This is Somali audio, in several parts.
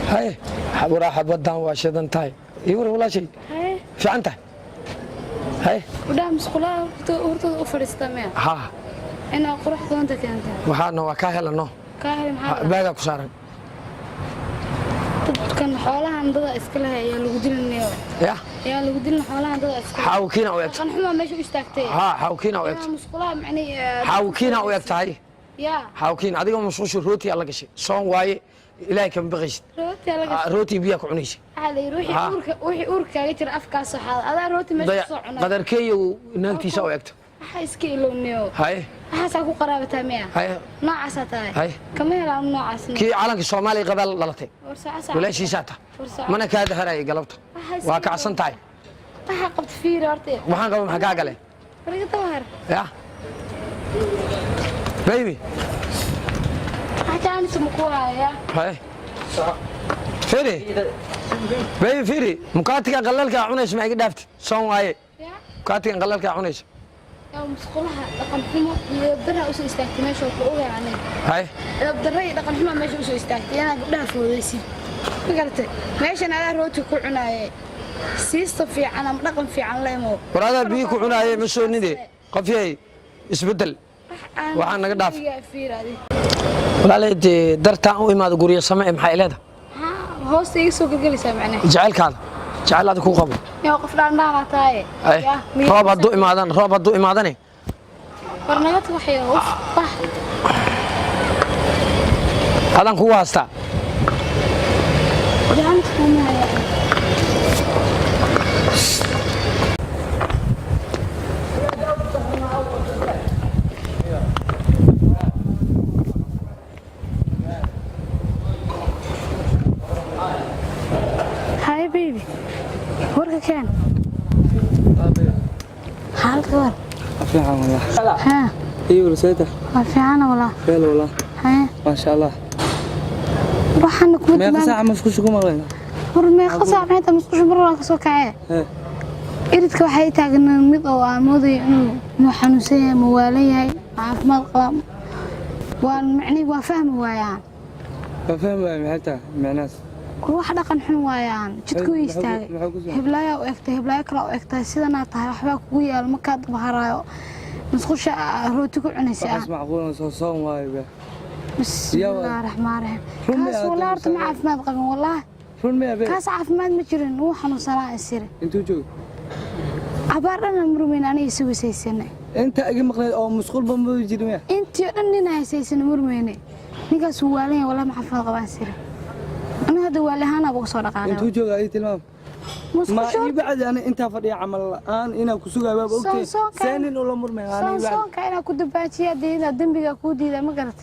هاي وراح بدان واشدن تاي يور ولا شيء في عنته هاي وده مسخولة ورطة وفرستمع ها أنا قرح كنت كنت وحنا وكاهل إنه كاهل محل باقي كسران كان حولها عند ضد إسكالها يا لودين النيو يا لودين حولها عند ضد إسكالها حاوكينا وياك كان حما ماشي اشتاكتي ها حاوكينا وياك مسخولة يعني حاوكينا وياك تاي يا حاوكينا أديكم مشوش روتي الله كشي صون واي إلهي كم بغيش روتي بياك عنيش علي روحي أورك كاجر أفكار صحة هذا روتي ماشي صعنا قدر كي ونالتي سوى يكتب حيسكي لونيو هاي حاساكو قرابة مية هاي نوع عساتاي هاي كمان لا نوع عسنا كي عالك الصومالي قبل للتي ولا شيء ساته ما أنا كاد هراي قلبته وكعصن تاي قبت فيه رارتي وحنا قبل محقق عليه فريق ظهر يا بيبي حتى سمكوها يا هاي فيري بيبي فيري مكاتك قللك عنيش معي دافت صون واي مكاتك قللك عنيش يا مسخولها رقم حمو يبدرها أسو استاكتي ماشي وقوها يعني هاي يبدرها رقم حمو ماشي أسو استاكتي أنا قدها فوضيسي فقلت ماشي أنا روتي كو عناية سيستو في عنا رقم في عن ليمو وهذا بيكو عناية مسو ندي قفية اسبدل وحنا قداف ولا ليدي درتا أو إما دقورية سماء محايلة هو سيسو قلقلي سامعني جعلك هذا جعل هذا كو قبل يا وقف لعنا تاي روب هدو إمادان روب هدو إماداني برنامج وحيا وف طح هذا كو واسطة جانت كوما هاي بيبي ورك كان حالك ور في عام والله ها ايوه رسيته في عنا والله خير والله ها ما شاء الله waxaan ku meeqa saac masquusha ku maqlayna war meeqa saac maxay masquusha mar ka soo kacay iridka waxay taagnaan mid oo aan mooday inuu xanuunsan yahay mawaalan yahay caafimaad qaba waan macni waa fahmi waayaan maxay tahay macnaas wax dhaqan xun waayaan jidku istaagay hiblaayo oo egtay hiblaayo kala oo egtay sidana tahay waxba kugu yaal markaad baharaayo masquusha rooti ku cunaysaa wax macquul soo soon waayo بسم الله الرحمن الرحيم كاس والله أرتم عافماد قبل والله كاس عافماد مجرين وحنا صلاة السر انتو جو عبارنا مرمين أنا يسوي سيسنة انت أجي مقلد أو مسخول بمجرمية انت أننا سيسنة مرميني نيجا سوالين ولا محفظ قبل السر أنا هذا والله أنا بقصر قاعد انتو جو أي تلمام ما يبعد أنا أنت فدي عمل الآن أنا كسوق باب أوكي سنين ولا مرمي أنا يبعد صون كأنا كنت باتشي دي دم بيجا كودي ده ما قرت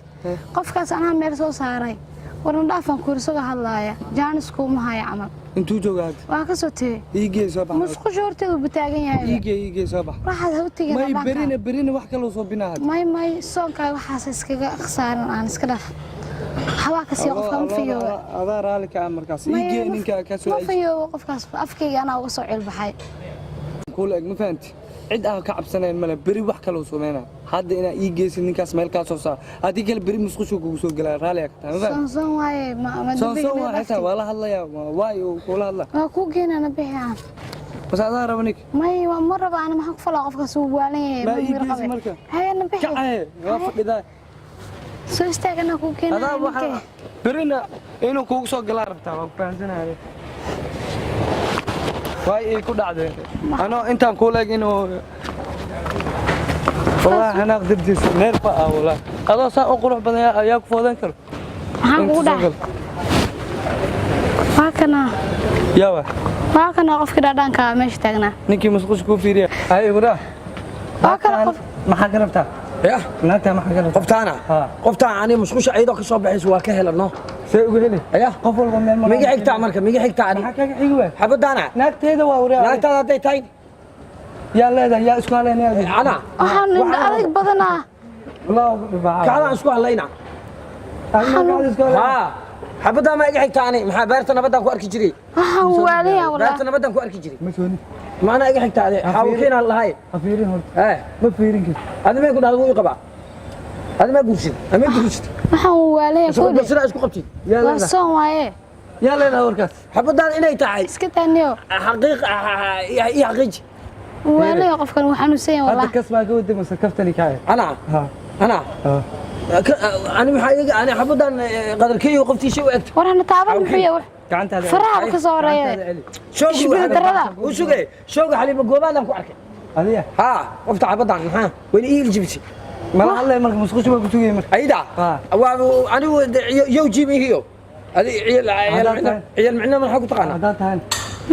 قف أنا مرسو ساري ورنا دافن كورسو هلايا جانس كوم هاي عمل انتو جو قاعد واكسوتي يجي صباح مسخو جورتي وبتاعين يا يجي صباح راح هوتي ما برين wax kale soo binaad ما soonka waxaas iskaga khasaaran aan iska dhaf hawa ka sii qofka ma fiyo adaa raalika markaas yigi ninka ka soo ma fiyo qofkaas afkayga ana uga soo cilbaxay kuul ag ma fahanti cid aan ka cabsanayn mala bari wax kale oo sameeyna hadda ina igeysin ninkaas meel ka soo saar hadii kale bari musqushu kugu soo galay raaliga ka tahay soon waaye ma soon waa wala hadlaya waayo kula hadla waa ku geenana bixiyaan بس هذا ربنيك ما هي مرة بقى أنا ما حكفل أقف كسوق وعليه ما يجي مركب هاي أنا بحكي كعه وافق ذا سو استاجنا كوكينا هذا واحد برينا إنه كوك سوق جلار بتاعه بانزنا هذا واي كود عده أنا أنت أقول لك إنه والله أنا قدرت نرفع والله هذا سأقول بدنا ياك فودن كر هاقول هاكنا يا هاكنا قف كده دان كامش تاجنا نيكي مسقوش كوفيريا هاي برا هاكنا قف ما حقربتها يا نانتا ما حقربتها قفتانا قفتانا أنا مسقوش عيدك صوب بحس واكهل النو سيقولي يا قفل من ميجي حكتا مركب ميجي حكتا عني حقيقة حبدانا نانتا ده وورا نانتا ده تاين يا لا يا اسكال انا أنا أنا بدنا لا كعلا اسكال لينا ها حبدا ما يجي حكتا عني محا بارتنا بدنا كو أركي جري هو عليا ولا بارتنا بدنا كو أركي جري مسوني ما أنا يجي حكتا عني حاوكينا الله هاي أفيرين هون ما فيرين كده هذا ما يقول هذا هو يقبع هذا ما يقولش أما يقولش هو عليا بس لا اسكو قبتي يا لا صون وايه yaa leedahay warkaas xabadaan inay tahay iska taaniyo xaqiiq iyo xaqiij waalay qofkan uu xanuunsan yahay hadda wallahi kasbaa ka wadi mase kaftani kaaya ana ha ana ani maxaa iga ani xabadaan qadarkeeyo qoftiisa u egta warana taaban muxuu yahay gacantaada faraha ka soo horeeya shoogi Ishbil darada. u sugay shooga xaliima goobaadan ku arkay adiya ha qofta xabadaan maxaa weli ii jibsi mala hadlay marka musqushu baa ku sugay marka ayda waa anigu yow jiimihiyo adi ciyal micna maxaa ku taqaanaa hadaa tahan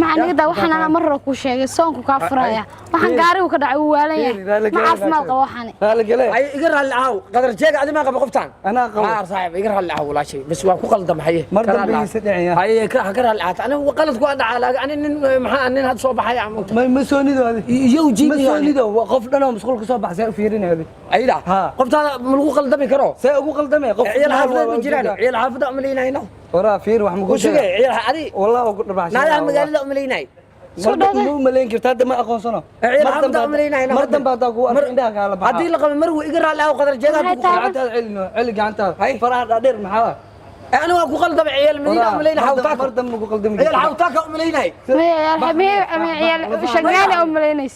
macnaheedu waxaan ana mar hore ku sheegay soonku ka furaya waxaan gaarigu ka dhacay uu waalan yahay ma caafimaad qabo waxaan raali gale ay iga raalli ahaw qadar jeega adi ma qabo qoftaan anaa qabo saaxiib iga raalli ahaw walaashay bas waa ku qaldan maxay mar dambe isa dhicin ay ka raalli ahaat anigu qaladku waa dhacaa laakiin ani nin maxaa nin had soo baxay ama ma soonido adi yow ma jiimihiyo soonido qof dhan oo musqul ka soo baxsay u fiirinaya ayda qoftaan ma lagu qaldami karo see ugu qaldamay qof ciyal xaafadda ma jiraan ciyal xaafadda ma leeynayno waraa fiir wax ma ku u sugay ciyal adi wallahi waa ku dhabaashay naadaha magaalada ma leeynay soo dhawaada ma malayn kartaa hadda ma aqoonsano mar dambe haddaa kugu arko indhaha kaala baxa haddii la qabo mar wuu iga raalli ahaw qadar jeega gacantaada celino celi gacantaada faraha dhaadheer maxaa أنا أقول قلدم عيال مدينة أملينا حوتاك مردم أقول قلدم عيال حوتاك أملينا عيال شغالة أملينيس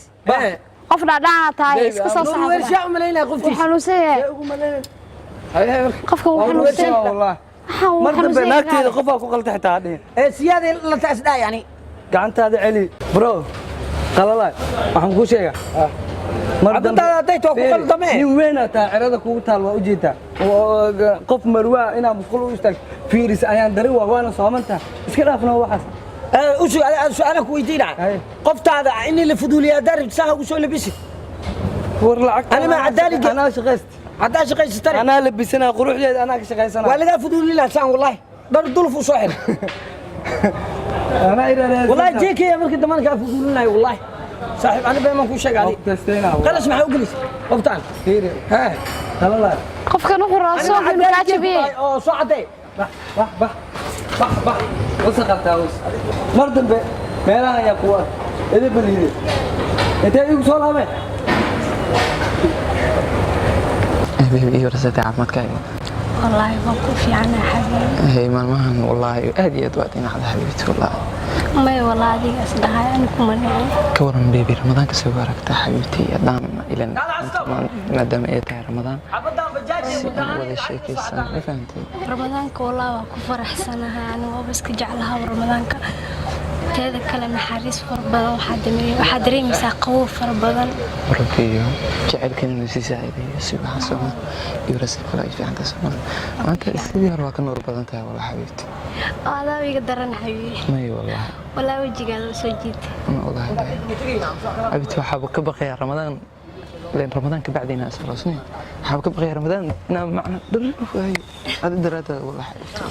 قفنا دعنا تاي اسكو صح ويرش أملينا قفتي وحنوسية قفك وحنوسية والله مردم بناكتي قفها كوكل تحت هذه سيادة لا تأسدا يعني قعنت هذا علي برو قللا waxaan ku sheega مردم هذا تو قلدم nin weyn taa cirada kugu taal waa u jeedaa qof marwa ina musqul u istaag fiiris ayaan dari waana soomanta iska dhaafna waxaas وشو سؤالك ويدينا قفت هذا إني اللي فضولي أدرب ساعة وشو لبسي ورلعك أنا ما عدالي أنا شغيست عدا شقيس ترى أنا لبسنا قروح لي أنا شغيسنا ولا ذا فضولي لا سان والله دار ضلف وصحن أنا إذا والله جيك يا مركز دمان كان فضولي لا والله صاحب أنا بما كل شيء قاعد خلاص معه وجلس قفتان كيري ها لا قفك نقول راسه من كاتبي أو صعدي بح وسقطها وس مردم meelaha ayaa kuwa idin baliide intee igu soo laabay iyo rasata caafimaadkaaga والله بكون في عنا حبيبي هي مالmahan wallahi aad iyo aad waad inaad xabiibti wallahi ما والله هذه أصدقائي أنا كمان ka waran beebi ramadaan ka soo aragta xabiibti adaan ilan maadaama ay tahay ramadaan wada sheekaysan ma fahantay رمضان والله وأكون فرح سنة يعني وبس كجعلها ورمضان هذا كلام حريص فربنا وحد ريم ساقوه فربنا ربيو jacaylkan inuu si saacideeyo si waxa soo iyo rasul kale ay fiican tahay soo maanta sidii hore waa ka noor badan tahay walahi xabiibti هذا يقدر حبيبي may wallahi ولا وجهي قال سجيت wallahi xabiibti waxa ka baqaya ramadaan لأن رمضان كبعدين أسأل رسمي حابك بغير رمضان نام معنا درب هاي هذا درات والله حبيبتي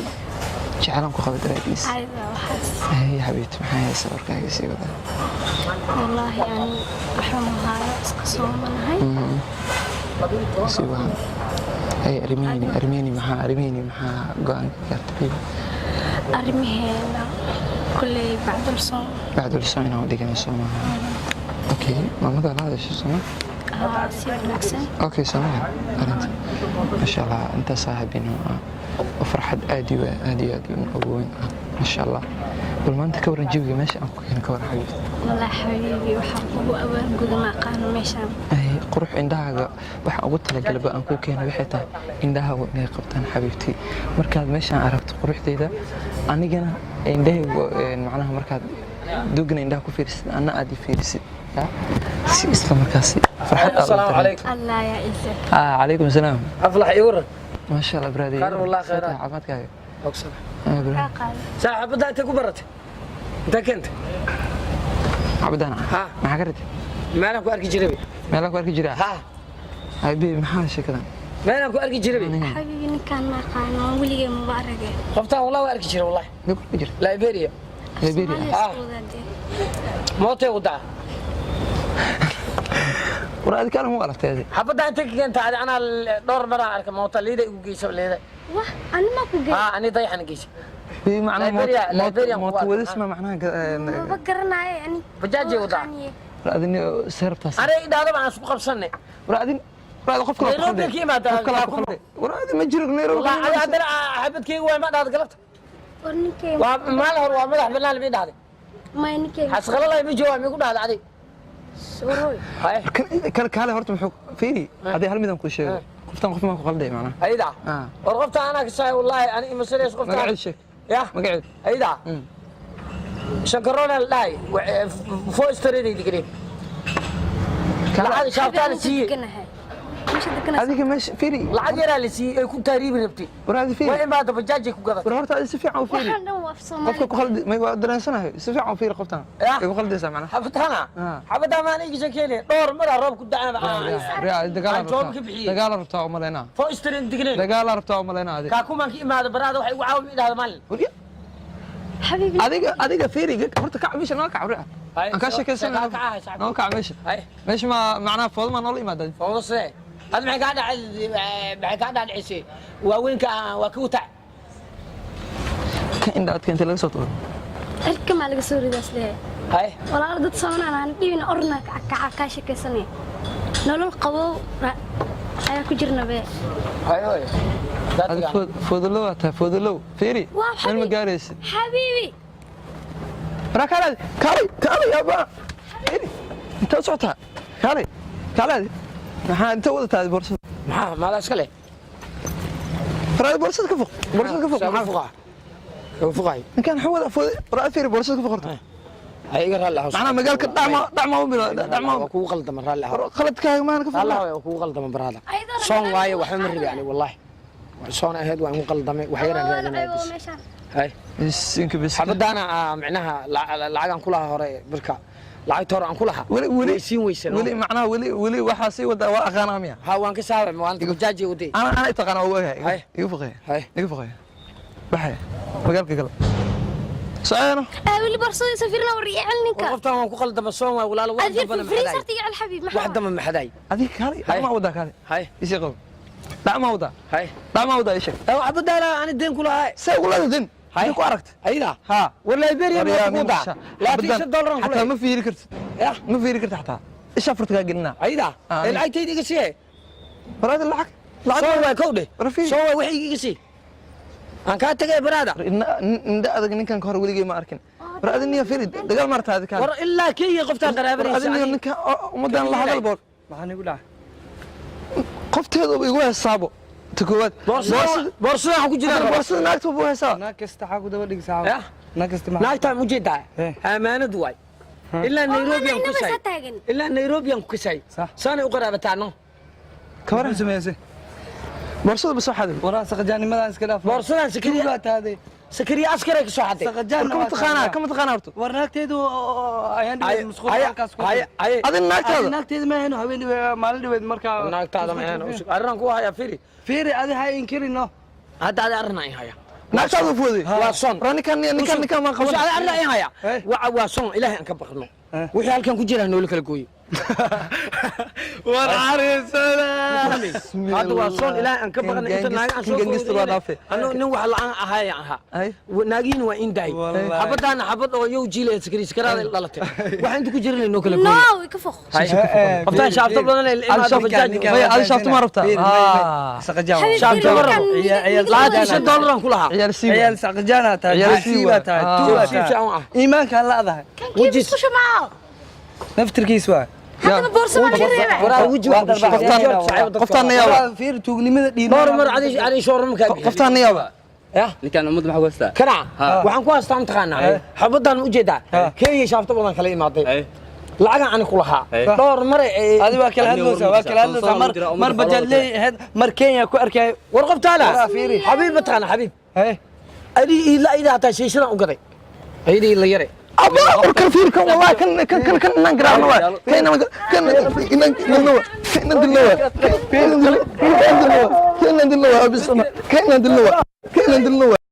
جعلهم كخبر درابيس عايزة وحس هي حبيبتي معايا صور كاي سي ولا والله يعني أحرمها اسقصوا من هاي سيوا هي أرميني محا قوان كارتبي أرميها كل بعد الصوم هنا ودي كان الصوم أوكي ما ماذا هذا شو اسمه اوكي سامح انت ما شاء الله انت صاحبين وفرحت ادي وين ما شاء الله والما انت كور نجيبك ماشي انا كور حبيبي والله حبيبي وحبه اول قد ما قانو ماشي اي قروح عندها waxa ugu talagalay baan ku keenay waxay tahay indhaha inay qabtaan xabiibti markaad meeshan aragto quruxdeeda anigana indhahaygu macnaha markaad dugna indhaha ku fiirsid ana aad fiirsid اسلام مركزي فرحت السلام عليكم الله يا عزة عليكم السلام افلح يورن ما شاء الله برادي خير والله خيرات عافاك اقسم صاحب بدأ انت كبرت انت كنت عبدانا ها ما حكرت مالك واركي جربي مالك واركي جرا ها هاي بي ما شكرا مالك واركي جربي حبيبي كان ما قانو ولي مبارك خفتها والله واركي جري والله نقول جرا لايبيريا موتي وضع وراد كلام مو عرفت هذه حبدا انت كنت انا دور مره ارك موت ليده ugu geeyso leeday واه انا ما كنت انا ضيح انا geeyso بمعنى موت ولسما معناها ما فكرنا يعني بجاجي وضع ورادني سيربتاس انا idhaado baan isku qabsanay ورادين وراد قف كلا وراد ما جرق نيرو والله hadana xabadkeyga way ma dhaad galabta ورنيكي ما له هو مدح بنال مين هذا ما نيكي حسقل الله يبجوا ميقول هذا عادي سوروي هاي كان كاله horta muxuu fiiri hadii hal midaan ku sheego qoftan qof ma ku qalday macna هيدا ورغبت انا كساي والله انا مسيريس قفت magaceed sheeg يا magaceed هيدا شكرونا اللاي فوستري دي لعاد شافتان سي adiga meesha fiiri لعاد يرى اللي سي يكون تهريب ربتي waraadi fiiri وين بعد بجاجك وقضت war horta si fiican u fiiri waxaan dhan waa Soomaali qofka ku qalday ma waa dareensanahay si fiican u fiiri qoftan يا ay ku qaldaysaa macna حفتها حفتها ما نيجي شكيني دور مرة روب كنت انا dagaal rabtaa u maleynaa فوستري دي dagaal rabtaa u maleynaa adiga كاكو ما كي ما هذا براد waxay ugu caawin hada mal حبيبي adiga fiiri horta ka meesha noo ka cabri aan ka sheekaysanaa noo ka meesha meesha ma macna foodma noo imaadad فوضى هذا ما قاعد قاعد عيسى وين كان وكوتع ka inda adkeenta laga soo tuuro cirka ma laga soo ridaas leeyahay هاي walaal dad Soomaali aan dhibin orna ka sheekaysanay nolol qabow ayaa ku jirnaba هاي هاي adiga foodolow ata foodolow fiiri meel ma gaaraysid حبيبي rakale kale yaba fiiri inta socota kale maxaa inta wada tahay boorsada ما لا اسكله faraad boorsada ka foq maxaa fuqay ninkan xawada faraad fiiri boorsada ka foqorta هاي يقرا الله macna magaalka dhacma u bilo dhacma ku qaldan mar الله qaladkaaga maana ka foq الله ku qaldan barada soon waaye waxa ma ribi yani wallahi soon aheed waan ku qaldamay wax yaraan raadinay bis meeshaan هاي isinka bis xabadana macnaha lacagan kulaha hore birka lacag toor aan kulaha weli siin weysan weli macnaha weli waxa si wada waa aqaanamiya ha waan ka saabay maanta jaaji wadii ana taqaan oo waagahay igu foqay baxay magaalka kale سأنا واللي برصدي سفيرنا وريعل نكا وقفتها وان كو قلدم الصوم ولا لا واحد دبنا فريزر تيجي الحبيب واحد من محداي هذيك هاي ما ودا هذه هاي ايش يقول لا ما ودا هاي لا ما ودا ايش او عبد الله انا الدين كلها هاي سي ولا دين هاي كو عرفت ايدا ها ولا يبري ما ودا لا تيش الدولار حتى ما في ركرت ما في ركرت حتى ايش افرت قلنا ايدا العي تيدي قسي براد العك سوى كوده سوى وحي قسي aan ka tagay baraada inda adag ninkan ka hor weligay ma arkin baraadiniya firid dagaal marta aad ka war illa kii qofta qaraabadiisa baraadiniya ninka umadan la hadal boor maxaan igu dhaca qofteedu igu heesaabo takoowad boorsada waxa ku jira boorsada naagtu buu heesaa naag kasta xaq u daba dhigsaa naag kasta ma naagta mujida amaanad way illa Nairobi aan ku say illa Nairobi aan ku say saana u qaraabataano kawaran sameeyay boorsada bas waxa waraa saqajaanimadan iska dhaaf boorsadan sakriya taade sakriya askari ka soo xaday saqajaan kama taqaana horto war naagteedu ayaan dhibay musqul halkaas ku adin naagteedu ma hayno haween maalin dhibayd marka naagtaada ma hayno arran ku haya fiiri adi hay inkirino hadda arran ay haya naagtaadu fooday waa son ninkan ma qaban arran ay haya waa son ilaahay aan ka baqno wixii halkan ku jira nool kala gooyo war arisana hadda waa son ilaahay aan ka baqno inta naag aan soo gangster waa dhaafay anoo nin wax la'aan ahay aha naagiin waa inday xabadana xabad oo yow jiilay sakaraada dhalatay waxa inta ku jira inoo kala gooyo no ka foq qoftaan shaafta badan ay shaafta ma rabtaa saqajaan shaafta ma rabo $100 aan kulaha ciyaal saqajaana taa siiba taa tuwa taa iimaanka la adahay wajis ku shumaa naftirkiis waa هذا بورصة ما كريمة وراء وجه قفتان نيابة فير توغنimada dhiin دور مر عادي شورم كابي قفتان نيابة يا ninkan umad maxaa wasta كنا waxaan ku haastaan taqaana xabadan u jeeda kenya shaafta badan kala imaaday lacagan aan ku lahaa door mar adi waa kala hadloosa mar bajalay head mar kenya ku arkay war qabtaala xabiib taqaana xabiib adi ila ida ta sheeshadan u gaday aydi la yare أبا أركن فير كم والله كن نقرأ نوا كن ندلوا